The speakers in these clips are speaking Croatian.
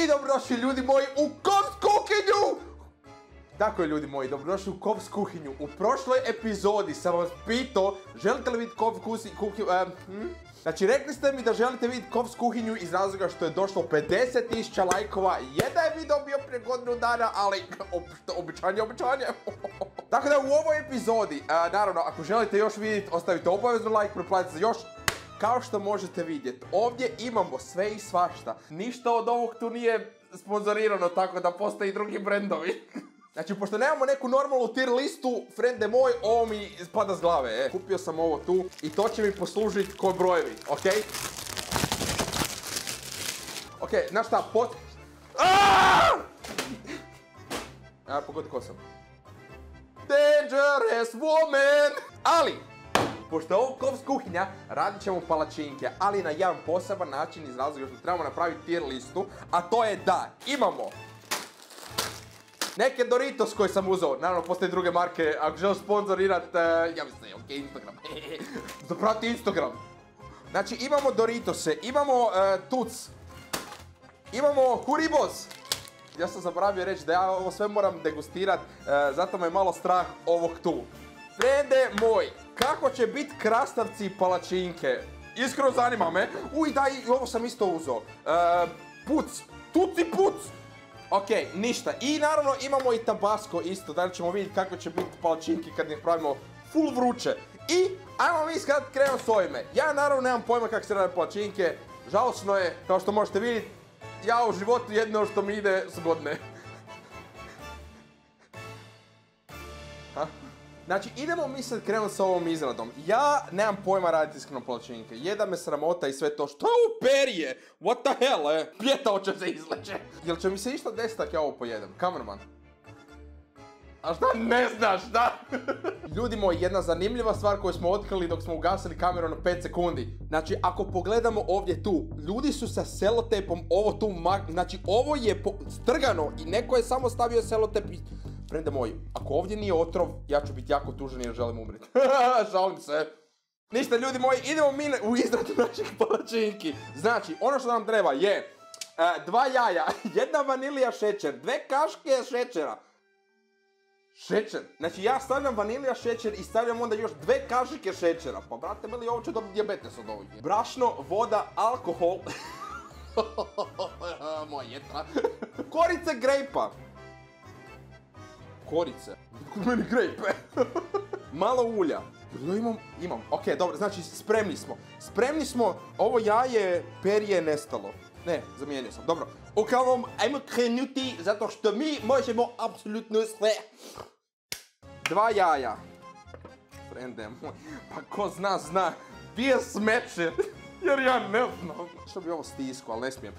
I dobrodošli ljudi moji u Kovs kuhinju! Tako je ljudi moji, dobrodošli u Kovs kuhinju. U prošloj epizodi sam vas pitao, želite li vidjeti Kovs kuhinju? Znači, rekli ste mi da želite vidjeti Kovs kuhinju iz razloga što je došlo 50.000 lajkova. Jedan je video bio prije godinu dana, ali običanje. Tako da u ovoj epizodi, naravno, ako želite još vidjeti, ostavite obavezno like, preplatite se još. Kao što možete vidjeti, ovdje imamo sve i svašta. Ništa od ovog tu nije sponzorirano, tako da postoji drugi brendovi. Znači, pošto nemamo neku normalnu tier listu, frende moj, ovo mi spada s glave, Kupio sam ovo tu i to će mi poslužiti ko brojevi, okej? Okej, znaš šta, pogodi ko sam. Dangerous woman! Ali, pošto je ovo Kovs kuhinja, radit ćemo palačinke, ali na jedan poseban način iz razloga što trebamo napraviti tier listu, a to je da imamo neke Doritos koje sam uzeo, naravno postoje druge marke, ako želiš sponzorirat, ja mislim, ok, Instagram, zaprati Instagram. Znači imamo Doritose, imamo Tuc, imamo Huribos. Ja sam zaboravio reći da ja ovo sve moram degustirat, zato me je malo strah ovog tu. Frende moj, kako će biti krastavci i palačinke? Iskreno zanima me. Uj, daj, ovo sam isto uzeo. Puc, tuci puc. Ok, ništa. I naravno imamo i tabasco isto. Da ćemo vidjeti kako će biti palačinke kad ih pravimo full vruće. I, ajmo mi skrat krenemo s ovime. Ja naravno nemam pojma kako se rade palačinke. Žalosno je, kao što možete vidjeti, ja u životu jedno što mi ide su godine. Znači, idemo mi sad krenuti s ovom izradom. Ja nemam pojma raditi iskreno palačinke. Jedan me sramota i sve to. Što je ovo perje? What the hell, Pjetao će se izleće. Jel će mi se išta desiti ako ja ovo pojedem? Kamerman. A šta ne znaš, da? Ljudi moji, jedna zanimljiva stvar koju smo otkrili dok smo ugasili kameru na 5 sekundi. Znači, ako pogledamo ovdje tu, ljudi su sa selotepom ovo tu znači, ovo je strgano i neko je samo stavio selotep i... Frende moji, ako ovdje nije otrov, ja ću biti jako tužan jer želim umriti. Žalim se. Ništa, ljudi moji, idemo mi u izradu naših palačinki. Znači, ono što nam treba je 2 jaja, 1 vanilija šećer, 2 kaške šećera. Šećer. Znači, ja stavljam vanilija šećer i stavljam onda još 2 kašike šećera. Pa, brate, mili, ovo će dobiti dijabetes od ovih. Brašno, voda, alkohol. Moja jetra. Korice grejpa. Korice. Meni grejpe. Malo ulja. Imam. Ok, dobro, znači spremni smo. Ovo jaje perje nestalo. Ne, zamijenio sam. Dobro. Uglavnom, ajmo krenuti zato što mi možemo apsolutno sve. 2 jaja. Frende moj. Pa ko zna. Bije smeće. Jer ja ne znam. Što bi ovo stisko, ali ne smijem.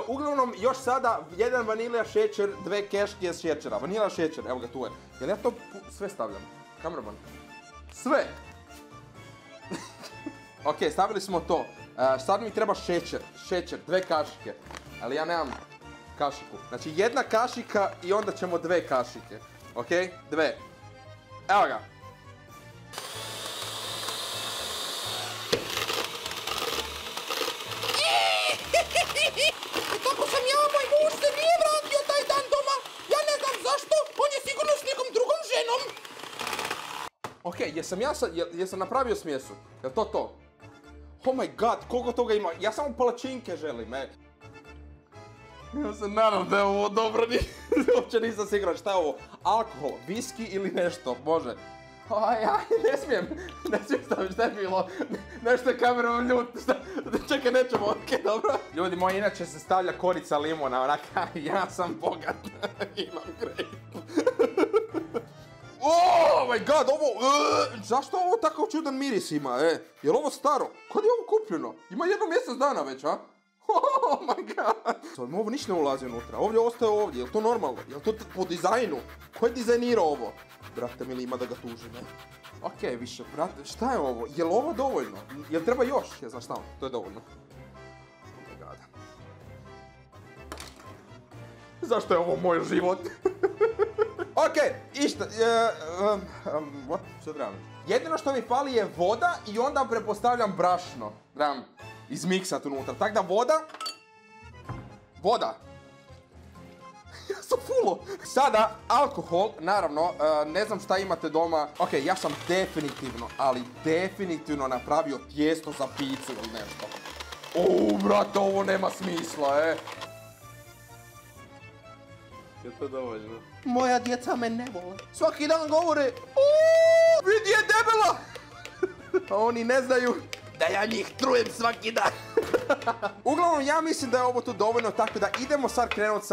Uglavnom, još sada 1 vanilija šećer, 2 keške šećera. Vanilija šećer, evo ga tu je. Jel ja to sve stavljam? Kameraman. Sve! Ok, stavili smo to. Sad mi treba šećer. Šećer, 2 kašike. Ali ja nemam kašiku. Znači 1 kašika i onda ćemo 2 kašike. Ok? 2. Evo ga. Kako sam ja, moj muž se nije vratio taj dan doma. Ja ne znam zašto, on je sigurno s nekom drugom ženom. Ok, jesam napravio smjesu? Jel to? Oh my god, koliko toga ima? Ja samo palačinke želim, Ja se nadam da je ovo dobro, uopće nisam siguran. Šta je ovo? Alkohol, viski ili nešto? Bože. Ne smijem staviti, šta je bilo? Nešto je kamerom ljut, čekaj, nećemo, ok, dobro. Ljudi moji, inače se stavlja korica limona, onaka, ja sam bogat, imam grejp. Oh my god, zašto ovo takav čudan miris ima, Jel ovo staro? Kad je ovo kupljeno? Ima 1 mjesec dana već, a? Oh my god. Ovo ništa ne ulazi unutra, ovdje ostaje ovdje, jel to normalno? Jel to po dizajnu? Ko je dizajnirao ovo? Brate mili, ima da ga tuži, ne? Ok, više, brate, šta je ovo? Jel ovo dovoljno? Jel treba još? Ja znam šta, to je dovoljno. Oh my god. Zašto je ovo moj život? Ok, išta, what? Što trebam? Jedino što mi fali je voda i onda prepostavljam brašno. Trebam izmiksat unutra, tak da voda. sto fullo. Sada, alkohol, naravno, ne znam šta imate doma. Ok, ja sam definitivno, ali definitivno napravio tijesto za picu ili nešto. Brate, ovo nema smisla, Je to dovoljno? Moja djeca me ne vole. Svaki dan govore, vidi je debela! A oni ne znaju da ja njih trujem svaki dan. Uglavnom, ja mislim da je ovo tu dovoljno, tako da idemo sad krenuti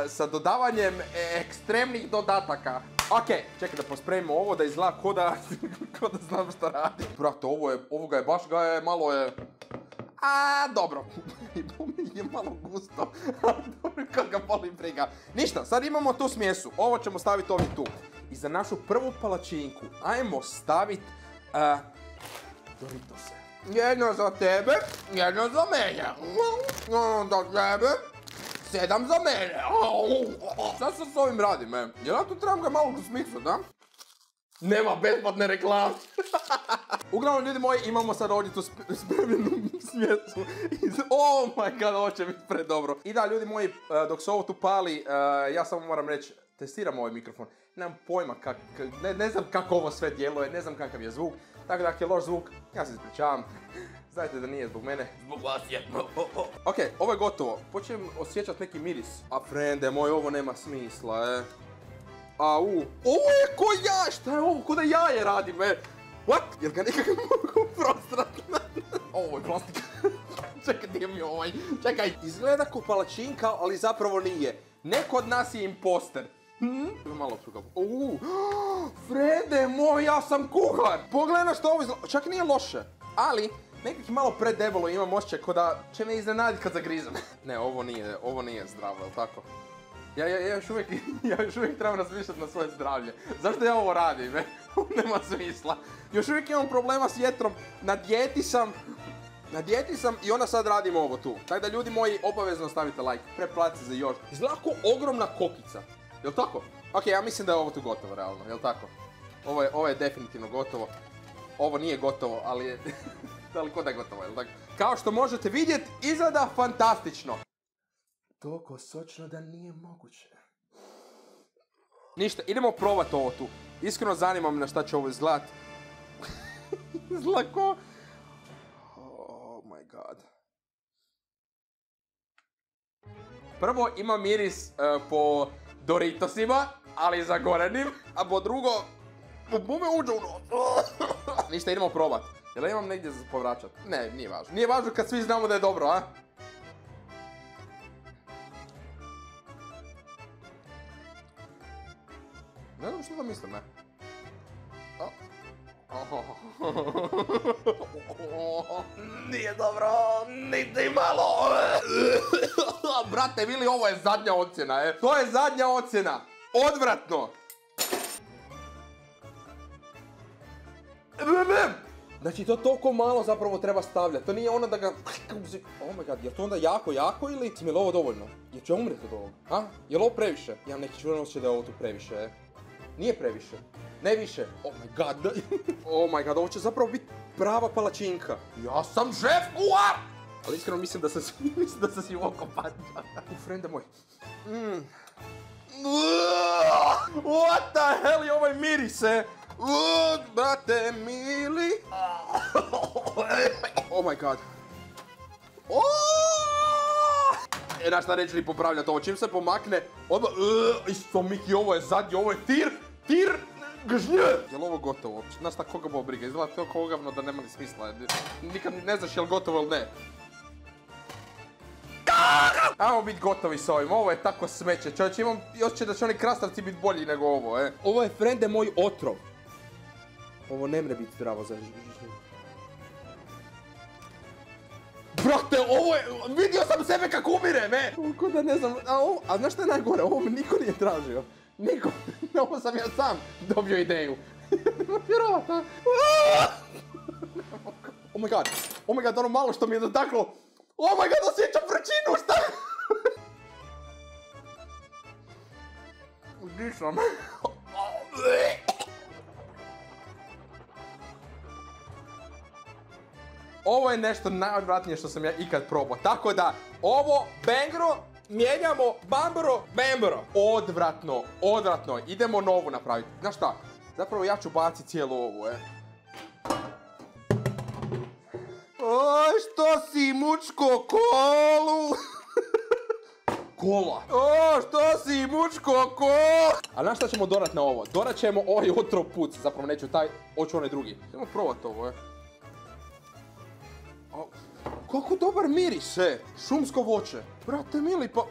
sa dodavanjem ekstremnih dodataka. Ok, čekaj da pospremimo ovo da izgleda ko da znam šta radi. Brate, malo je... dobro. Je malo gusto. Dobro, kad ga volim briga. Ništa, sad imamo tu smjesu. Ovo ćemo staviti ovdje tu. I za našu prvu palačinku ajmo staviti Doritose. Jedno za tebe, jedno za mene. Za tebe, 7 za mene. Šta se s ovim radim, Jel ja tu trebam ga malo smiksat, da? Nema besplatne reklame. Uglavnom, ljudi moji, imamo sad ovdje tu spremljenu smjesu. Oh my god, ovo će biti predobro. I da, ljudi moji, dok se ovo tu pali, ja samo moram reći, testiram ovaj mikrofon. Nemam pojma, ne znam kako ovo sve djeluje, ne znam kakav je zvuk. Tako da, ako je loš zvuk, ja se ispričavam. Znajte da nije zbog mene. Zbog vas je. Ok, ovo je gotovo. Počnem osjećati neki miris. A frende moj, ovo nema smisla, Ovo je ko jaje, šta je ovo? Ko da jaje radim, What? Jel ga nekako mogu prostrat? Ovo je plastika. Čekaj, gdje mi je ovaj? Čekaj, izgleda ko palačinka, ali zapravo nije. Neko od nas je imposter. Malo psuka. Frede moj, ja sam kuhar! Pogledaj na što ovo izgleda. Čak nije loše. Ali, nekak je malo predebelo, imam osjećaj ko da će me iznenaditi kad zagrizem. Ne, ovo nije zdravo, jel tako? Ja još uvijek trebam razmišljati na svoje zdravlje. Zašto ja ovo radim, Nema smisla. Još uvijek imam problema s jetrom. Na dijeti sam i onda sad radim ovo tu. Tako da, ljudi moji, obavezno stavite like. Preplatite za još. Izgleda kao ogromna kokica. Jel tako? Ok, ja mislim da je ovo tu gotovo, realno. Jel tako? Ovo je definitivno gotovo. Ovo nije gotovo, ali je... ali ko da je gotovo, jel tako? Kao što možete vidjeti, izgleda fantastično. Toliko sočno da nije moguće. Ništa, idemo probati ovo tu. Iskreno zanima me na šta će ovo izgledat. Izgleda ko... Oh my god. Prvo ima miris po Doritosima, ali zagorenim. A po drugo... Bome uđe u nos. Ništa, idemo probati. Jel imam negdje za povraćat? Ne, nije važno. Nije važno kad svi znamo da je dobro, a? Ne znam što da mislim, Nije dobro, niti malo. Brate, Vili, ovo je zadnja ocjena, To je zadnja ocjena. Odvratno. Znači, to toliko malo zapravo treba stavljati. To nije ono da ga... Oh my god, je to onda jako ili... Si mi je ovo dovoljno? Jer ću umreti od ovoga? Je li ovo previše? Ja imam neki čudan osjećaj da je ovo tu previše, Nije previše. Ne više. Oh my god. Oh my god, ovo će zapravo biti prava palačinka. Ja sam šef kuhar! Ali iskreno mislim da sam si oko pađa. Frende moj. What the hell je ovaj miris, brate mili. Oh my god. Znaš šta neće li popravljati ovo, čim se pomakne, odmah, isto Miki, ovo je zadnji, ovo je tir, gžnje. Jel ovo gotovo? Znaš šta, koga bo briga, izgleda to kao ogavno da nema ni smisla, nikad ne znaš jel gotovo ili ne. Ajmo biti gotovi s ovim, ovo je tako smeće, čovječ, imam osjećaj da će oni krastavci biti bolji nego ovo, Ovo je, frende, moj otrov. Ovo ne mre biti zdravo za Brate, ovo je... Vidio sam sebe kako umirem, Ko da ne znam... A znaš šta je najgore? Ovo me niko nije tražio. Niko. Ovo sam ja sam dobio ideju. Nema vjerovat, Oh my god, ono malo što mi je dotaklo. Oh my god, osjećam vrčinu, šta? Disam. Ovo je nešto najodvratnije što sam ja ikad probao. Tako da, ovo, Bangro, mijenjamo bamboro, bamboro. Odvratno, odvratno. Idemo novu napraviti. Znaš šta? Zapravo ja ću baciti cijelu ovu, O, što si mučko kolu? Kola. O, što si mučko kola? A znaš šta ćemo dodat na ovo? Dodat ćemo ovaj otrov puc. Zapravo neću taj, hoću onaj drugi. Idemo probati ovo, Kako dobar miris, Šumsko voće. Brate mili, pa...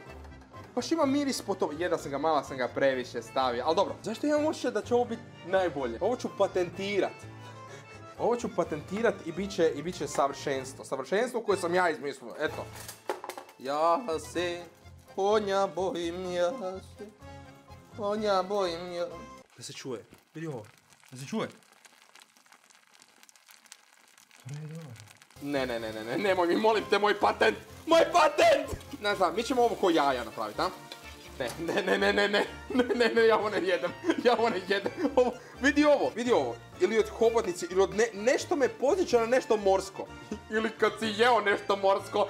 Baš ima miris po to. Jedan sam ga, malo sam ga previše stavio. Ali dobro, zašto imam osjećaj da će ovo biti najbolje? Ovo ću patentirat. Ovo ću patentirat i bit će savršenstvo. Savršenstvo koje sam ja izmislio. Eto. Ja se konja bojim, ja se konja bojim, ja... Da se čuje. Vidi ovo. Da se čuje. Ne, nemoj mi, molim te, moj patent! Moj patent! Ne znam, mi ćemo ovo ko jaja napraviti, a? Ne, ja ovo ne jedem, vidi ovo, ili od hobotnice, ili od nešto me podsjeća na nešto morsko. Ili kad si jeo nešto morsko,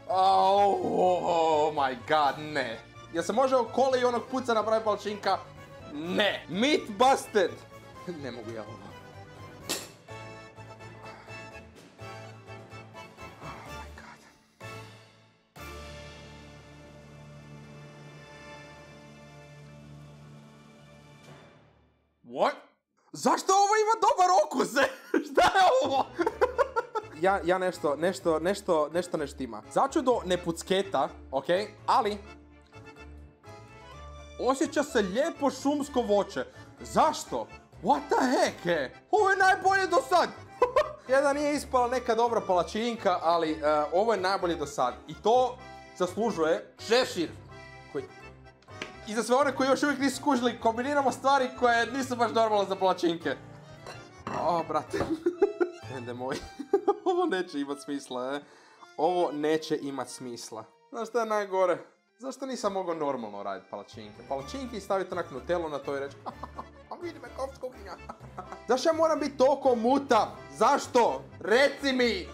Oh my god, ne. Jel se može od kole i onog puca napraviti palačinka? Ne. Meat busted! Ne mogu ja ovo. What? Zašto ovo ima dobar okus? Šta je ovo? Nešto ne štima. Začudo ne pucketa, okej? Ali... osjeća se lijepo šumsko voće. Zašto? What the heck, Ovo je najbolje do sad! Jedan nije ispala neka dobra palačinka, ali ovo je najbolje do sad. I to zaslužuje šešir. I za sve one koji još uvijek nisu skužili, kombiniramo stvari koje nisu baš normalne za palačinke. O, brate. Ende moj. Ovo neće imat smisla, Ovo neće imat smisla. Znaš šta je najgore? Zašto nisam mogao normalno raditi palačinke? Palačinke i staviti onak Nutellu na to i reći a vidi me kao kuhinja. Zašto ja moram biti toliko mutav? Zašto? Reci mi!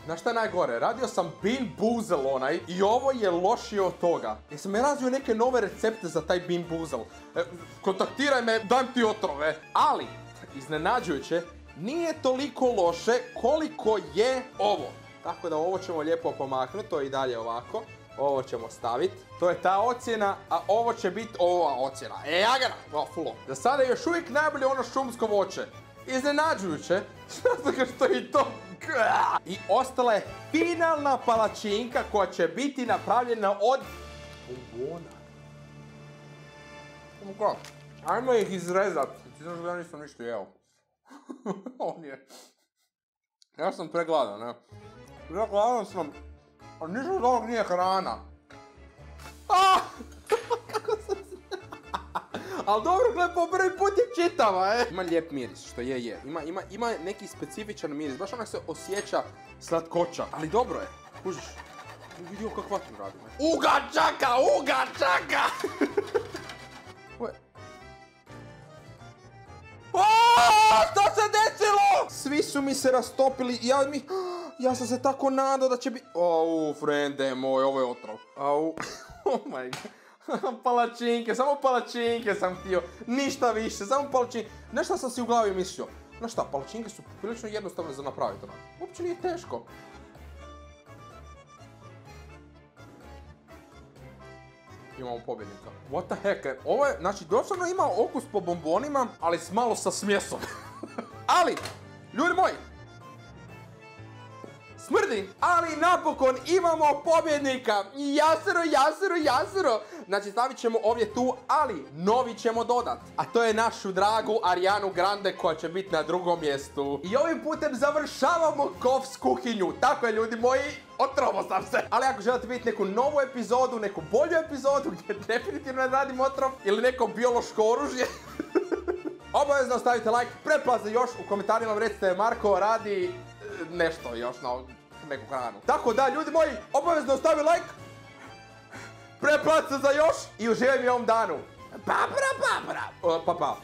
Znaš šta je najgore? Radio sam Bean Boozle onaj i ovo je lošije od toga. Jesam razvio neke nove recepte za taj Bean Boozle. Kontaktiraj me, dam ti otrove. Ali, iznenađujuće, nije toliko loše koliko je ovo. Tako da ovo ćemo lijepo pomaknuti, to je i dalje ovako. Ovo ćemo staviti. To je ta ocjena, a ovo će biti ova ocjena. Jagana! Fulo. Za sada je još uvijek najbolje ono šumsko voće. Iznenađujuće, zato što i to... I ostala je finalna palačinka koja će biti napravljena od bombona. Ajmo ih izrezat. Ti znaš da ja nisam ništa jeo. On je... Ja sam pregladan, Pregladan sam, a ništa od ovog nije hrana. Kako sam se... Ali dobro, gledaj, po prvi put je čitava, Ima lijep miris, što je. Ima neki specifičan miris, baš onak se osjeća slatkoća. Ali dobro je, kužiš. Vidio kak vatru radimo. Uga čaka! Što se desilo? Svi su mi se rastopili i ja sam se tako nadao da će biti... frende moj, ovo je otrov. Oh my god. Palačinke, samo palačinke sam htio, ništa više, samo palačinke. Nešto sam si u glavi mislio. Znaš šta, palačinke su prilično jednostavne za napraviti, uopće nije teško. Imamo pobjednika. What the heck, ovo je, znači, doslovno ima okus po bombonima, ali malo sa smjesom. Ali, ljudi moji, smrdi, ali napokon imamo pobjednika! Jasero! Znači stavit ćemo ovdje tu, ali novi ćemo dodat. A to je našu dragu Arianu Grande koja će biti na drugom mjestu. I ovim putem završavamo Kovs kuhinju. Tako je, ljudi moji, otrovo sam se. Ali ako želite vidjeti neku novu epizodu, neku bolju epizodu gdje definitivno ne radim otrov ili neko biološko oružje, obavezno stavite like, pretplate još, u komentarima recite Marko radi nešto još na neku hranu. Tako da, ljudi moji, obavezno ostavi like, pretplatite se za još i uživaj mi u ovom danu. Pa pa.